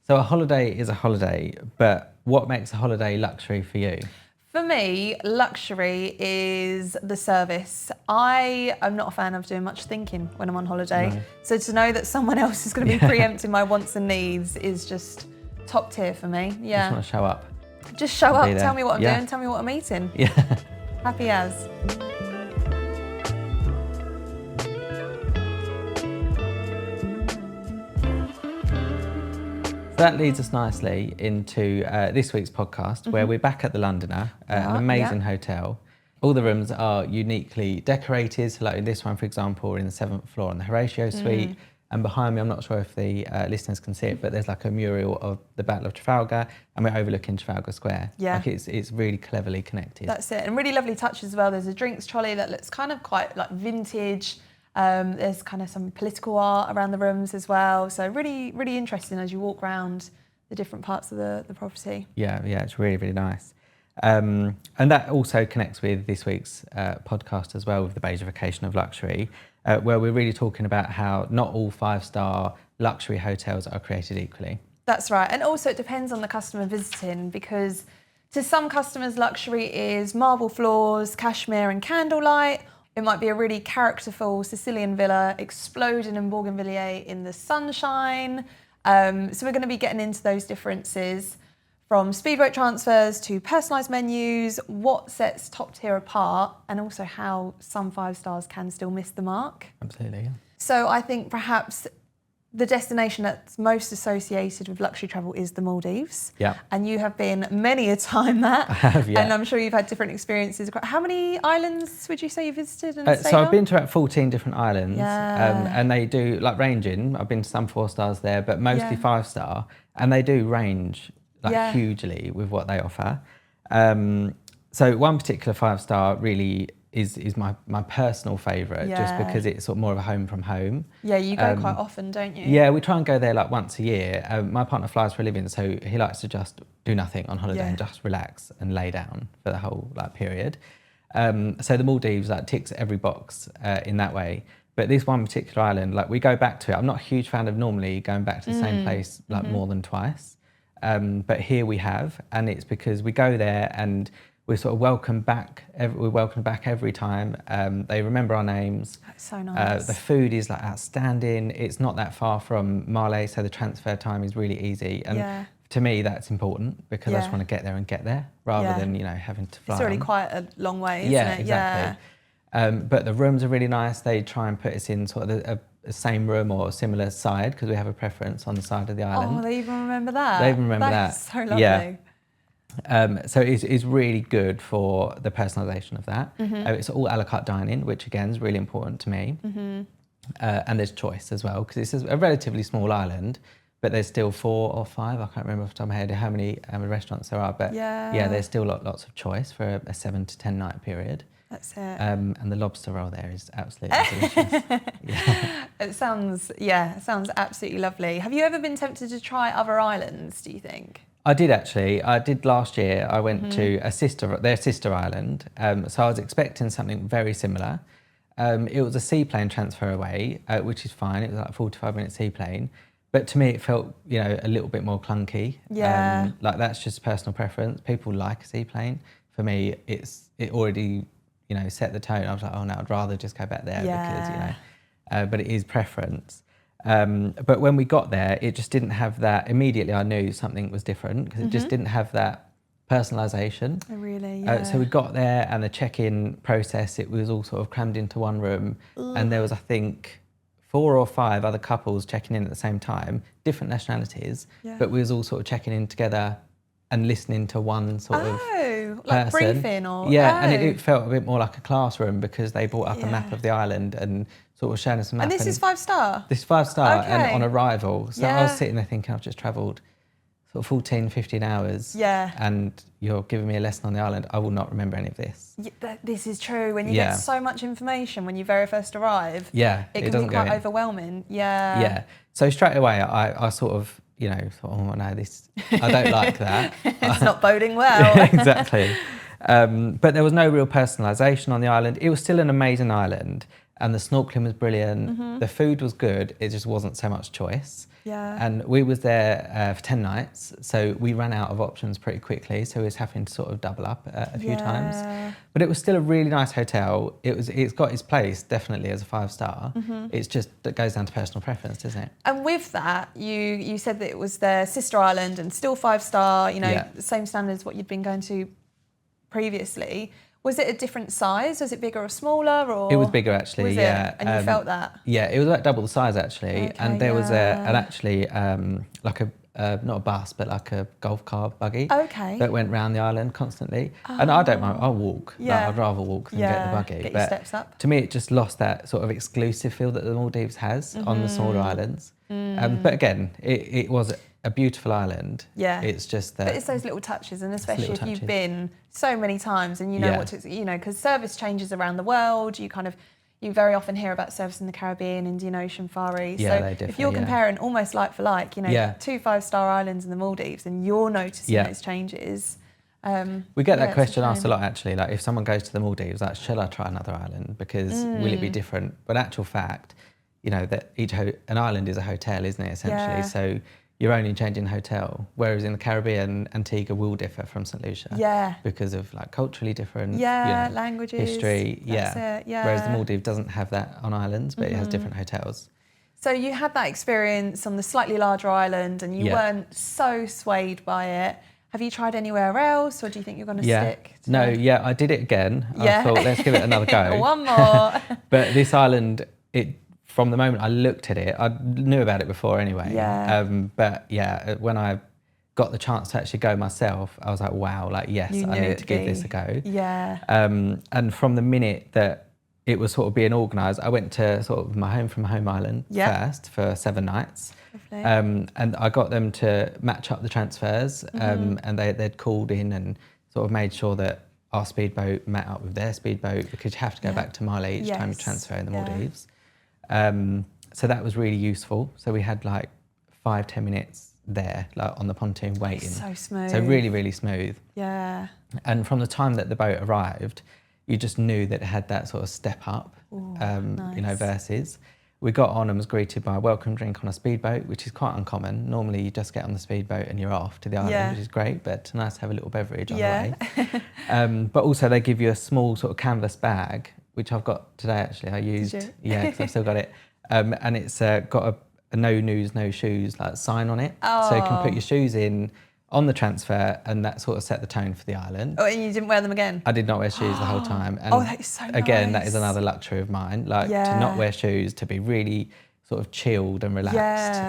So a holiday is a holiday, but what makes a holiday luxury for you? For me, luxury is the service. I am not a fan of doing much thinking when I'm on holiday. No. So to know that someone else is going to be preempting my wants and needs is just top tier for me. You Yeah. just want to show up. Just show and up, be there. tell me what I'm Yeah. doing, tell me what I'm eating. Yeah. Happy as. So that leads us nicely into this week's podcast, where we're back at the Londoner, an amazing hotel. All the rooms are uniquely decorated. So like in this one, for example, we're in the 7th floor on the Horatio Suite. And behind me, I'm not sure if the listeners can see it, but there's like a mural of the Battle of Trafalgar, and we're overlooking Trafalgar Square. Yeah. Like it's really cleverly connected. That's it. And really lovely touch as well. There's a drinks trolley that looks kind of quite like vintage. There's kind of some political art around the rooms as well. So really, really interesting as you walk around the different parts of the property. Yeah, it's really, really nice. And that also connects with this week's podcast as well, with the beige-ification of luxury, where we're really talking about how not all 5-star luxury hotels are created equally. That's right. And also it depends on the customer visiting, because to some customers, luxury is marble floors, cashmere and candlelight. It might be a really characterful Sicilian villa exploding in bougainvillea in the sunshine. So we're going to be getting into those differences, from speedboat transfers to personalised menus, what sets top tier apart, and also how some 5 stars can still miss the mark. Absolutely, yeah. So I think perhaps the destination that's most associated with luxury travel is the Maldives. Yeah. And you have been many a time, Matt. I have, yeah. And I'm sure you've had different experiences. How many islands would you say you visited and stayed So I've on? been to about 14 different islands, Yeah. and they do like ranging. I've been to some 4 stars there, but mostly 5-star, and they do range like hugely with what they offer. So one particular 5-star really is my personal favourite, just because it's sort of more of a home from home. Yeah, you go quite often, don't you? Yeah, we try and go there like once a year. My partner flies for a living, so he likes to just do nothing on holiday and just relax and lay down for the whole period. So the Maldives ticks every box in that way. But this one particular island, we go back to it. I'm not a huge fan of normally going back to the same place more than twice. But here we have, and it's because we go there and we're sort of welcomed back every time. They remember our names. That's so nice. The food is outstanding. It's not that far from Male, so the transfer time is really easy. And to me, that's important, because I just want to get there rather than having to fly. It's already on. quite a long way, isn't Yeah, it? exactly. But the rooms are really nice. They try and put us in sort of the same room or a similar side, because we have a preference on the side of the island. Oh, they even remember that. They even remember that. That's so lovely. Yeah. So it's really good for the personalisation of that. It's all a la carte dining, which again is really important to me. And there's choice as well, because it's a relatively small island, but there's still 4 or 5, I can't remember off the top of my head how many restaurants there are, but there's still lots of choice for a 7 to 10 night period. That's it. And the lobster roll there is absolutely delicious. It sounds absolutely lovely. Have you ever been tempted to try other islands, do you think? I did actually. I did last year. I went to their sister island. So I was expecting something very similar. It was a seaplane transfer away, which is fine. It was like a 45-minute seaplane. But to me, it felt, a little bit more clunky. Yeah. That's just personal preference. People like a seaplane. For me, it already, set the tone. I was like, oh no, I'd rather just go back there because, but it is preference. But when we got there, it just didn't have that. Immediately, I knew something was different, because it just didn't have that personalisation. Oh, really? Yeah. So we got there, and the check-in process, it was all sort of crammed into one room. And there was, I think, 4 or 5 other couples checking in at the same time, different nationalities, but we was all sort of checking in together and listening to one sort of like person. briefing or... And it felt a bit more like a classroom, because they brought up a map of the island and sort of showing us a map. And this is 5-star? This is 5-star, Okay. and on arrival. So I was sitting there thinking, I've just travelled sort of 14, 15 hours. Yeah. And you're giving me a lesson on the island. I will not remember any of this. This is true. When you get so much information when you very first arrive, it can be quite overwhelming. Yeah. So straight away, I sort of, oh no, this, I don't like that. It's not boding well. Exactly. But there was no real personalisation on the island. It was still an amazing island, and the snorkeling was brilliant. The food was good. It just wasn't so much choice. Yeah. And we was there for 10 nights, so we ran out of options pretty quickly, so we was having to sort of double up a few times. But it was still a really nice hotel. It's got its place, definitely, as a 5-star. It's just, that goes down to personal preference, doesn't it? And with that, you said that it was their sister island and still 5-star, you know, the same standard as what you'd been going to previously. Was it a different size? Was it bigger or smaller? Or it was bigger, actually. Was yeah, it? And you felt that? Yeah, it was about double the size, actually. Okay, and there was like a not a bus, but like a golf car buggy that went round the island constantly. And I don't mind. I'll walk. Yeah. Like, I'd rather walk than get the buggy. Get but your steps up. to me, it just lost that sort of exclusive feel that the Maldives has on the smaller islands. But again, it was a beautiful island. Yeah. It's just that. But it's those little touches, and especially if you've been so many times and you know what to, you know, because service changes around the world. You very often hear about service in the Caribbean, Indian Ocean, Far East. Yeah, so they differ, if you're comparing almost like for like, you know, 2 5-star islands in the Maldives, and you're noticing those changes. We get that question asked a lot, actually. Like, if someone goes to the Maldives, like, shall I try another island? Because will it be different? But actual fact, you know, that an island is a hotel, isn't it, essentially? So you're only changing hotel. Whereas in the Caribbean, Antigua will differ from St. Lucia. Yeah. Because of like culturally different languages, history. That's it, Whereas the Maldives doesn't have that on islands, but it has different hotels. So you had that experience on the slightly larger island, and you weren't so swayed by it. Have you tried anywhere else, or do you think you're going to stick to I did it again. I thought, let's give it another go. One more. But this island, from the moment I looked at it, I knew about it before anyway. When I got the chance to actually go myself, I was like, wow, like, yes, I need to give this a go. Yeah. And from the minute that it was sort of being organised, I went to sort of my home from home island first for 7 nights. And I got them to match up the transfers, and they'd called in and sort of made sure that our speedboat met up with their speedboat, because you have to go back to Mali each time you transfer in the Maldives. So that was really useful. So we had like 5-10 minutes there, like on the pontoon waiting. So smooth. So really, really smooth. Yeah. And from the time that the boat arrived, you just knew that it had that sort of step up, nice. you know, versus. We got on and was greeted by a welcome drink on a speedboat, which is quite uncommon. Normally you just get on the speedboat and you're off to the island, which is great, but it's nice to have a little beverage on the way. But also they give you a small sort of canvas bag, which I've got today actually. I used, because I've still got it. And it's got a no news, no shoes like sign on it. So you can put your shoes in on the transfer, and that sort of set the tone for the island. Oh, and you didn't wear them again? I did not wear shoes the whole time. And that is so nice. again, that is another luxury of mine, like to not wear shoes, to be really sort of chilled and relaxed.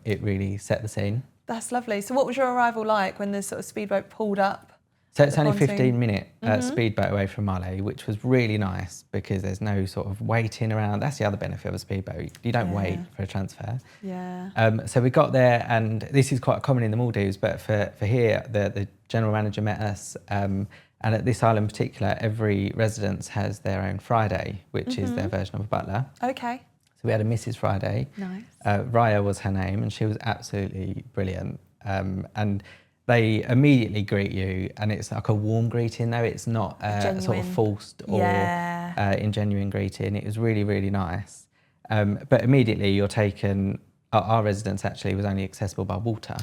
It really set the scene. That's lovely. So what was your arrival like when the sort of speedboat pulled up? So it's only a 15-minute speedboat away from Mali, which was really nice because there's no sort of waiting around. That's the other benefit of a speedboat. You don't wait for a transfer. Yeah. So we got there, and this is quite common in the Maldives, but for here, the general manager met us. And at this island in particular, every residence has their own Friday, which is their version of a butler. Okay. So we had a Mrs. Friday. Nice. Raya was her name, and she was absolutely brilliant. And they immediately greet you, and it's like a warm greeting, though. It's not sort of forced or ingenuine greeting. It was really, really nice. But immediately you're taken, our residence actually was only accessible by water,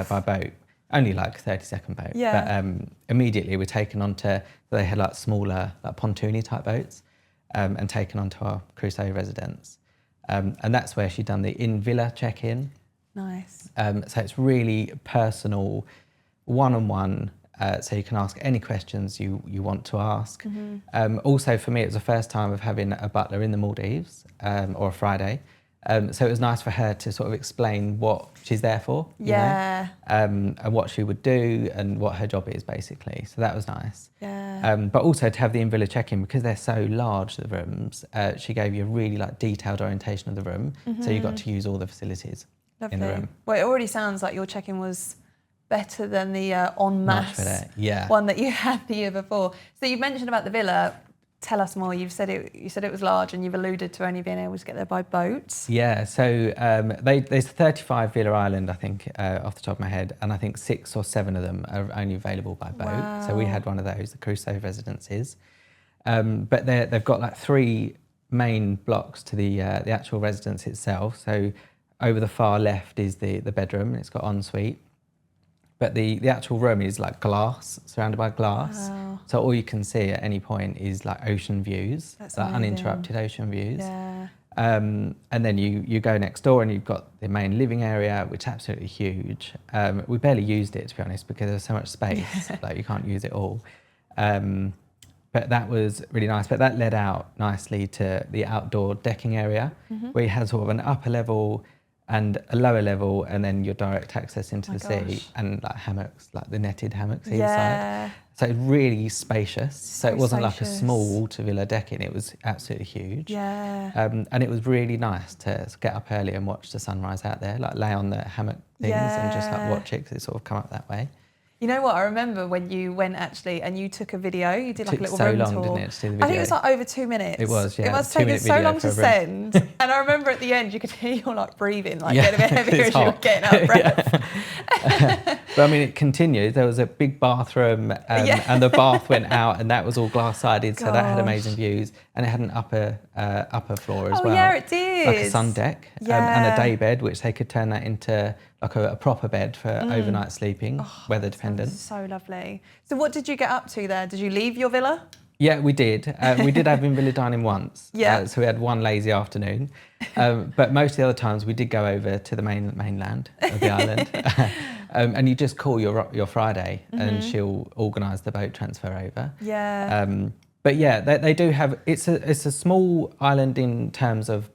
by boat, only like 30-second boat. Yeah. But immediately we're taken onto, they had like smaller, like pontoony type boats, and taken onto our Crusoe residence. And that's where she'd done the in-villa check-in. Nice. So it's really personal, one-on-one, so you can ask any questions you want to ask. Also, for me, it was the first time of having a butler in the Maldives, or a Friday. So it was nice for her to sort of explain what she's there for, you know, and what she would do and what her job is, basically. So that was nice. But also to have the in-villa check-in, because they're so large, the rooms, she gave you a really like detailed orientation of the room, so you got to use all the facilities in the room. Well, it already sounds like your check-in was better than the en masse one that you had the year before. So you mentioned about the villa. Tell us more. You said it was large, and you've alluded to only being able to get there by boats. Yeah. So there's 35 Villa Island, I think, off the top of my head, and I think 6 or 7 of them are only available by boat. Wow. So we had one of those, the Crusoe residences. But they've got like 3 main blocks to the actual residence itself. So over the far left is the bedroom. It's got ensuite. But the actual room is like glass, surrounded by glass. Wow. So all you can see at any point is like ocean views, That's like amazing. uninterrupted ocean views. Yeah. And then you go next door and you've got the main living area, which is absolutely huge. We barely used it, to be honest, because there's so much space, like you can't use it all. But that was really nice. But that led out nicely to the outdoor decking area, where you had sort of an upper level and a lower level, and then your direct access into the sea, and like hammocks, like the netted hammocks inside. So it's really spacious. So it wasn't like a small Water Villa decking, it was absolutely huge. Yeah. And it was really nice to get up early and watch the sunrise out there, like lay on the hammock things and just like watch it, because it sort of come up that way. You know what, I remember when you went actually and you took a video, you did like a little room took so long, tour. didn't it, to do the video? I think it was like over 2 minutes. It was, yeah. It must have taken so long to send. And I remember at the end you could hear your like breathing, like getting a bit heavier as you were getting out of breath. But I mean, it continued. There was a big bathroom and the bath went out, and that was all glass-sided, so that had amazing views. And it had an upper floor as well. Oh yeah, it did. Like a sun deck and a day bed, which they could turn that into like a proper bed for overnight sleeping, weather dependent. So lovely. So what did you get up to there? Did you leave your villa? Yeah, we did. We did have in-villa dining once. So we had one lazy afternoon. But most of the other times we did go over to the mainland of the island. And you just call your Friday and she'll organise the boat transfer over. But yeah, they do have, it's a small island in terms of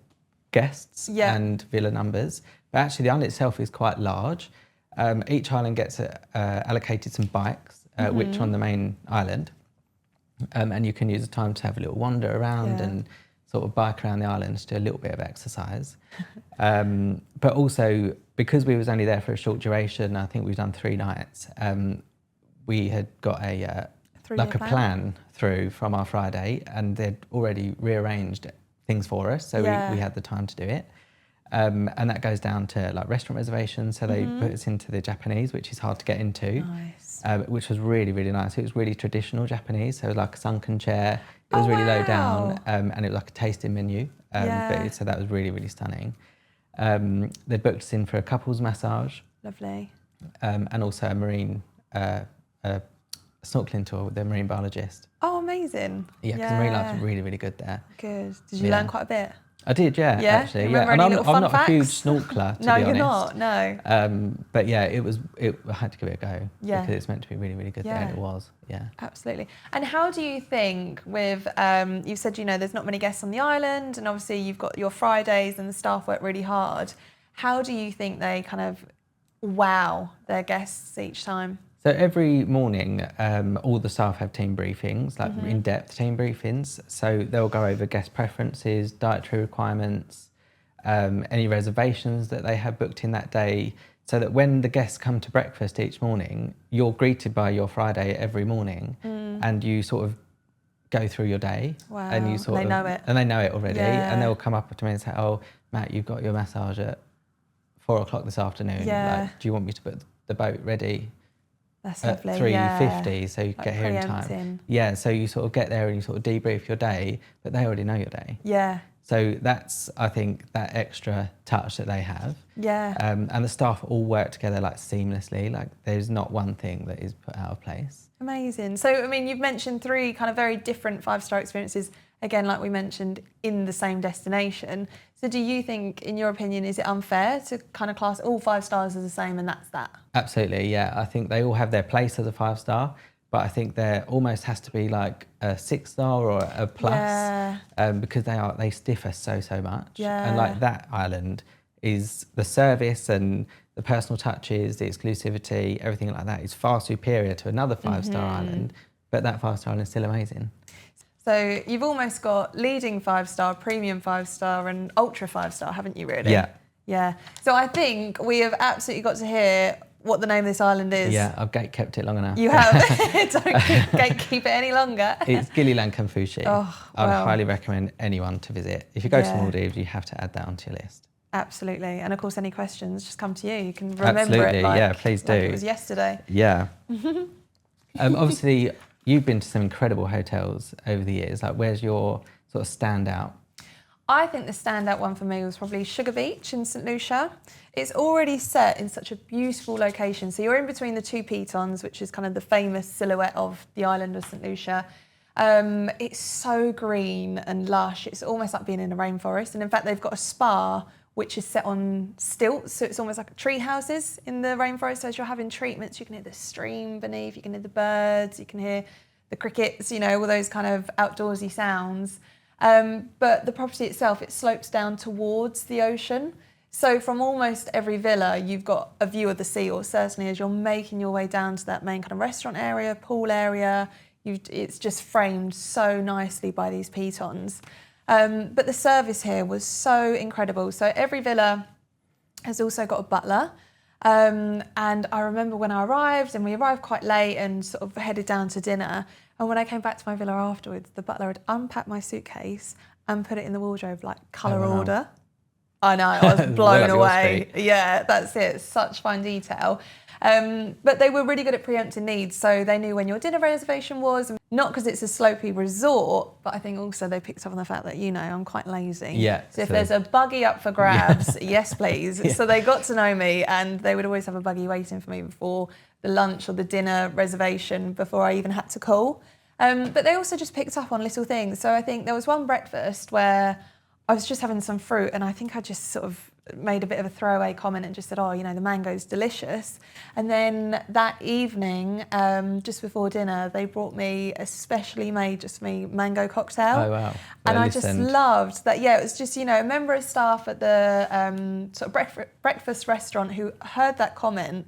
guests and villa numbers. But actually the island itself is quite large. Each island gets allocated some bikes, which are on the main island. And you can use the time to have a little wander around and sort of bike around the island to do a little bit of exercise. But also, because we was only there for a short duration, I think we've done 3 nights, we had got a plan through from our Friday, and they'd already rearranged things for us, so we had the time to do it. And that goes down to like restaurant reservations, so they put us into the Japanese, which is hard to get into. Which was really, really nice. It was really traditional Japanese, so it was like a sunken chair. It was really low down, and it was like a tasting menu. So that was really, really stunning. They booked us in for a couples massage. Lovely. And also a marine snorkeling tour with the marine biologist. Oh, amazing. Yeah, because the marine life was really, really good there. Good. Did you learn quite a bit? I did, actually. And I'm not a huge snorkeler, to be honest. No, you're not, no. But yeah, I had to give it a go because it's meant to be really, really good there, and it was, Absolutely. And how do you think with, you've said, there's not many guests on the island, and obviously you've got your Fridays and the staff work really hard. How do you think they kind of wow their guests each time? So every morning, all the staff have team briefings, like in-depth team briefings. So they'll go over guest preferences, dietary requirements, any reservations that they have booked in that day, so that when the guests come to breakfast each morning, you're greeted by your Friday every morning, and you sort of go through your day. Wow. And you sort of know it. And they know it already. And they'll come up to me and say, "Oh, Matt, you've got your massage at 4 o'clock this afternoon. Like, do you want me to put the boat ready?" That's at lovely, 3:50, so you get here in time. Yeah, so you sort of get there and you sort of debrief your day, but they already know your day. Yeah. So that's, I think, that extra touch that they have. Yeah. And the staff all work together like seamlessly. Like there's not one thing that is put out of place. Amazing. So, I mean, you've mentioned 3 kind of very different 5-star experiences, again, like we mentioned, in the same destination. So do you think, in your opinion, is it unfair to kind of class all 5 stars as the same and that's that? Absolutely, yeah. I think they all have their place as a 5-star, but I think there almost has to be like a 6-star or a plus, because they differ so much. And like that island is the service and the personal touches, the exclusivity, everything like that is far superior to another 5-star island, but that 5-star island is still amazing. So you've almost got leading 5-star, premium 5-star and ultra 5-star, haven't you really? Yeah. Yeah. So I think we have absolutely got to hear what the name of this island is. Yeah, I've gate-kept it long enough. You have. Don't gatekeep it any longer. It's Gili Lankanfushi. Oh, I would highly recommend anyone to visit. If you go to the Maldives, you have to add that onto your list. Absolutely. And of course, any questions, just come to you. You can remember it like, please do. Like it was yesterday. Yeah. Obviously, you've been to some incredible hotels over the years. Like, where's your sort of standout? I think the standout one for me was probably Sugar Beach in St Lucia. It's already set in such a beautiful location. So you're in between the two pitons, which is kind of the famous silhouette of the island of St Lucia. It's so green and lush. It's almost like being in a rainforest. And in fact, they've got a spa which is set on stilts. So it's almost like tree houses in the rainforest. So as you're having treatments, you can hear the stream beneath, you can hear the birds, you can hear the crickets, you know, all those kind of outdoorsy sounds. But the property itself, it slopes down towards the ocean. So from almost every villa, you've got a view of the sea, or certainly as you're making your way down to that main kind of restaurant area, pool area, it's just framed so nicely by these pitons. But the service here was so incredible. So every villa has also got a butler. And I remember when I arrived, and we arrived quite late and sort of headed down to dinner. And when I came back to my villa afterwards, the butler had unpacked my suitcase and put it in the wardrobe like colour order. I know, I was blown away. Yeah, that's it. Such fine detail. But they were really good at preempting needs. So they knew when your dinner reservation was, not because it's a slopey resort, but I think also they picked up on the fact that, you know, I'm quite lazy. Yeah. So if there's a buggy up for grabs, yes, please. Yeah. So they got to know me, and they would always have a buggy waiting for me before the lunch or the dinner reservation before I even had to call. But they also just picked up on little things. So I think there was one breakfast where I was just having some fruit, and I think I just sort of made a bit of a throwaway comment and just said, oh, you know, the mango's delicious. And then that evening, just before dinner, they brought me a specially made, just for me, mango cocktail. Oh, wow. And I just loved that. Yeah, it was just, you know, a member of staff at the sort of breakfast restaurant who heard that comment,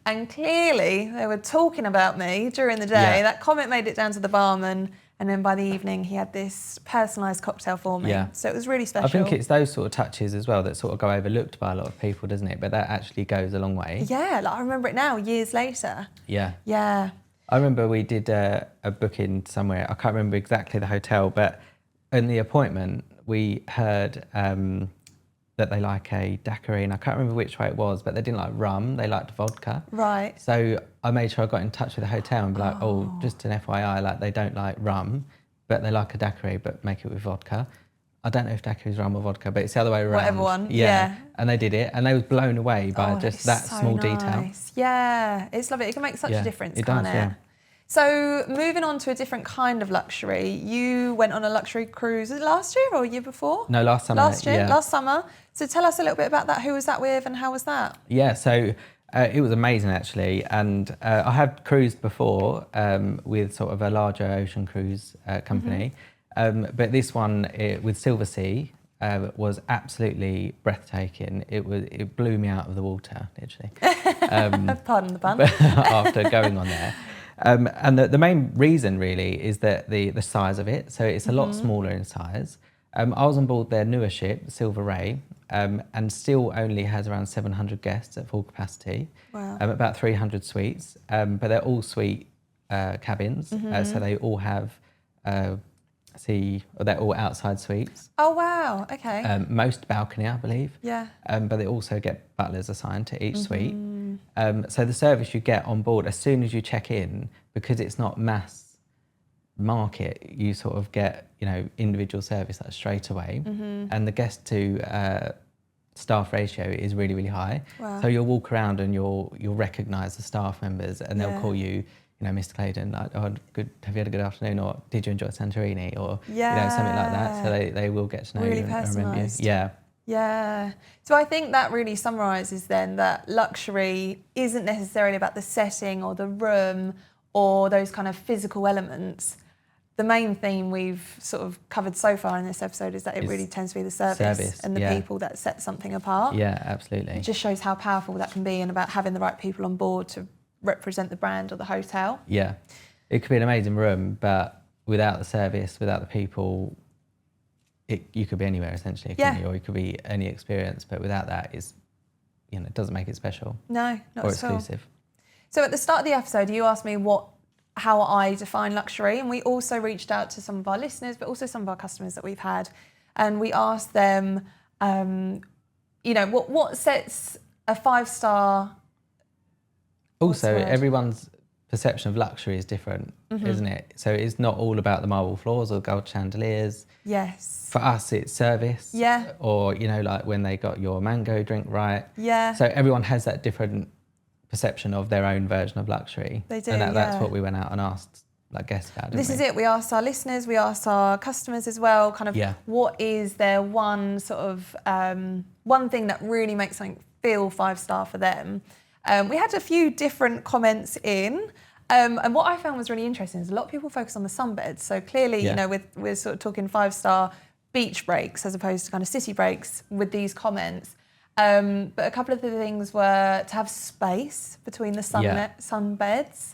and clearly they were talking about me during the day. Yeah. That comment made it down to the barman. And then by the evening, he had this personalised cocktail for me. Yeah. So it was really special. I think it's those sort of touches as well that sort of go overlooked by a lot of people, doesn't it? But that actually goes a long way. Yeah, like I remember it now, years later. Yeah. Yeah. I remember we did a booking somewhere. I can't remember exactly the hotel, but in the appointment, we heard that they like a daiquiri, and I can't remember which way it was, but they didn't like rum, they liked vodka. Right. So I made sure I got in touch with the hotel and be like, oh, just an FYI, like they don't like rum, but they like a daiquiri, but make it with vodka. I don't know if daiquiri is rum or vodka, but it's the other way around. Whatever one, yeah. And they did it, and they was blown away by just that so small nice. detail. Yeah, it's lovely. It can make such a difference, can't it? Yeah. So moving on to a different kind of luxury, you went on a luxury cruise last year or year before? No, last summer. Last year, yeah. last summer. So tell us a little bit about that. Who was that with and how was that? Yeah, so it was amazing actually, and I had cruised before with sort of a larger ocean cruise company, but this one with Silversea was absolutely breathtaking. It blew me out of the water, literally. Pardon the pun. After going on there. And the main reason really is that the size of it, so it's a lot smaller in size. I was on board their newer ship, Silver Ray, and still only has around 700 guests at full capacity. Wow. About 300 suites, but they're all suite cabins, so they all have they're all outside suites. Oh wow, okay. Most balcony, I believe. Yeah. But they also get butlers assigned to each suite. So the service you get on board as soon as you check in, because it's not mass market, you sort of get, you know, individual service like straight away. And the guest to staff ratio is really, really high. Wow. So you'll walk around and you'll recognise the staff members, and they'll call you, you know, Mr. Claydon, like, oh, good. Have you had a good afternoon? Or did you enjoy Santorini? Or you know, something like that. So they will get to know really you and remember you. Yeah. Yeah. So I think that really summarises then that luxury isn't necessarily about the setting or the room or those kind of physical elements. The main theme we've sort of covered so far in this episode is that it really tends to be the service and the people that set something apart. Yeah, absolutely. It just shows how powerful that can be, and about having the right people on board to represent the brand or the hotel. Yeah. It could be an amazing room, but without the service, without the people, you could be anywhere essentially, couldn't you? Or it could be any experience, but without that, it doesn't make it special. No, not or at all. exclusive. So at the start of the episode, you asked me how I define luxury, and we also reached out to some of our listeners, but also some of our customers that we've had, and we asked them, what sets a 5-star. Also, everyone's perception of luxury is different, isn't it? So it's not all about the marble floors or gold chandeliers. Yes. For us, it's service. Yeah. Or, you know, like when they got your mango drink right. Yeah. So everyone has that different perception of their own version of luxury. They do, And that's what we went out and asked like guests about, didn't This we? is it. We asked our listeners, we asked our customers as well, kind of what is their one sort of, one thing that really makes something feel 5-star for them. We had a few different comments in. And what I found was really interesting is a lot of people focus on the sunbeds. So clearly, you know, we're sort of talking 5-star beach breaks as opposed to kind of city breaks with these comments. But a couple of the things were to have space between the sunbeds.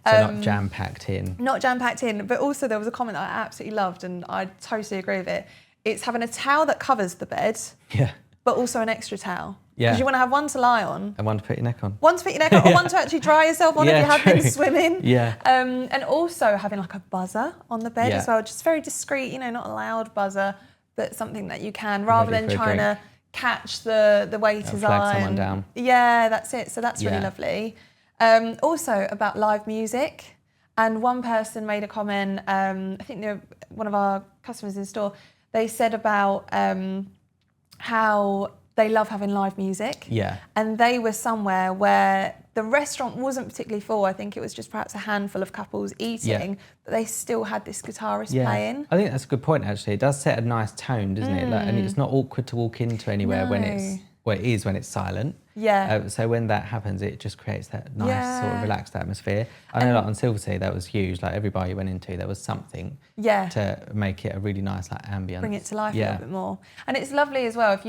So not jam-packed in. Not jam-packed in, but also there was a comment that I absolutely loved and I totally agree with it. It's having a towel that covers the bed, but also an extra towel. Because you want to have one to lie on. And one to put your neck on. One to put your neck on, or one to actually dry yourself on if you have been swimming. And also having like a buzzer on the bed as well, just very discreet, you know, not a loud buzzer, but something that you can, rather than trying to catch the waiter's eye. Someone down. Yeah, that's it. So that's really lovely. Also about live music. And one person made a comment, I think they're one of our customers in store, they said about how they love having live music. And they were somewhere where the restaurant wasn't particularly full. I think it was just perhaps a handful of couples eating, but they still had this guitarist playing. I think that's a good point, actually. It does set a nice tone, doesn't it? Like, and it's not awkward to walk into anywhere when it's, well, it is when it's silent. So when that happens, it just creates that nice sort of relaxed atmosphere. I know, like on Silversea, that was huge. Like every bar you went into, there was something to make it a really nice like ambience. Bring it to life a little bit more. And it's lovely as well if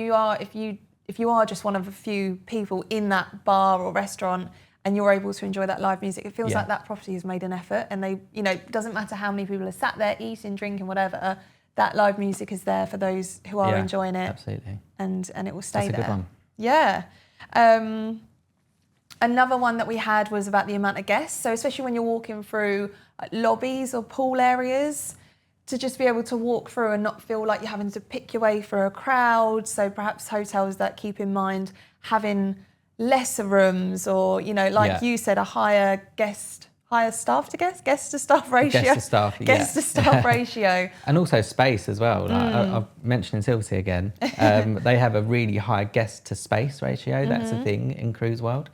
you are just one of a few people in that bar or restaurant and you're able to enjoy that live music. It feels like that property has made an effort, and they, you know, it doesn't matter how many people are sat there eating, drinking, whatever. That live music is there for those who are enjoying it. Absolutely. And it will stay there. That's a good one. Yeah. Another one that we had was about the amount of guests. So especially when you're walking through lobbies or pool areas, to just be able to walk through and not feel like you're having to pick your way through a crowd. So perhaps hotels that keep in mind having lesser rooms, or, you know, like you said, a higher staff to staff ratio. Guest to staff ratio. And also space as well. Like I've mentioned in Silversea again, they have a really high guest to space ratio. That's a thing in cruise world.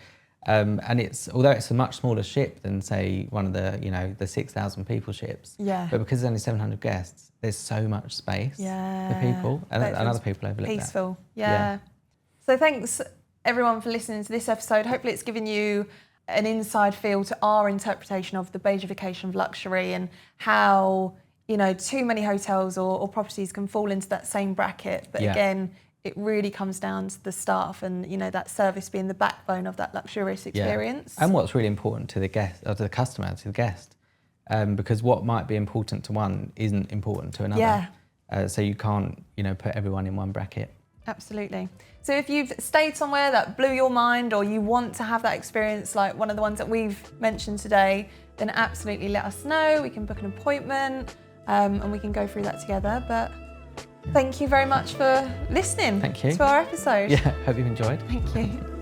And it's, although it's a much smaller ship than say one of the, you know, the 6,000 people ships. But because there's only 700 guests, there's so much space for people, and other people overlook that. Peaceful. So thanks everyone for listening to this episode. Hopefully it's given you an inside feel to our interpretation of the beigeification of luxury, and how, you know, too many hotels or properties can fall into that same bracket. But again, it really comes down to the staff and, you know, that service being the backbone of that luxurious experience. And what's really important to the guest, or to the customer, to the guest, because what might be important to one isn't important to another. So you can't, you know, put everyone in one bracket. Absolutely. So if you've stayed somewhere that blew your mind, or you want to have that experience like one of the ones that we've mentioned today, then absolutely let us know. We can book an appointment and we can go through that together. But thank you very much for listening to our episode. Hope you've enjoyed. Thank you.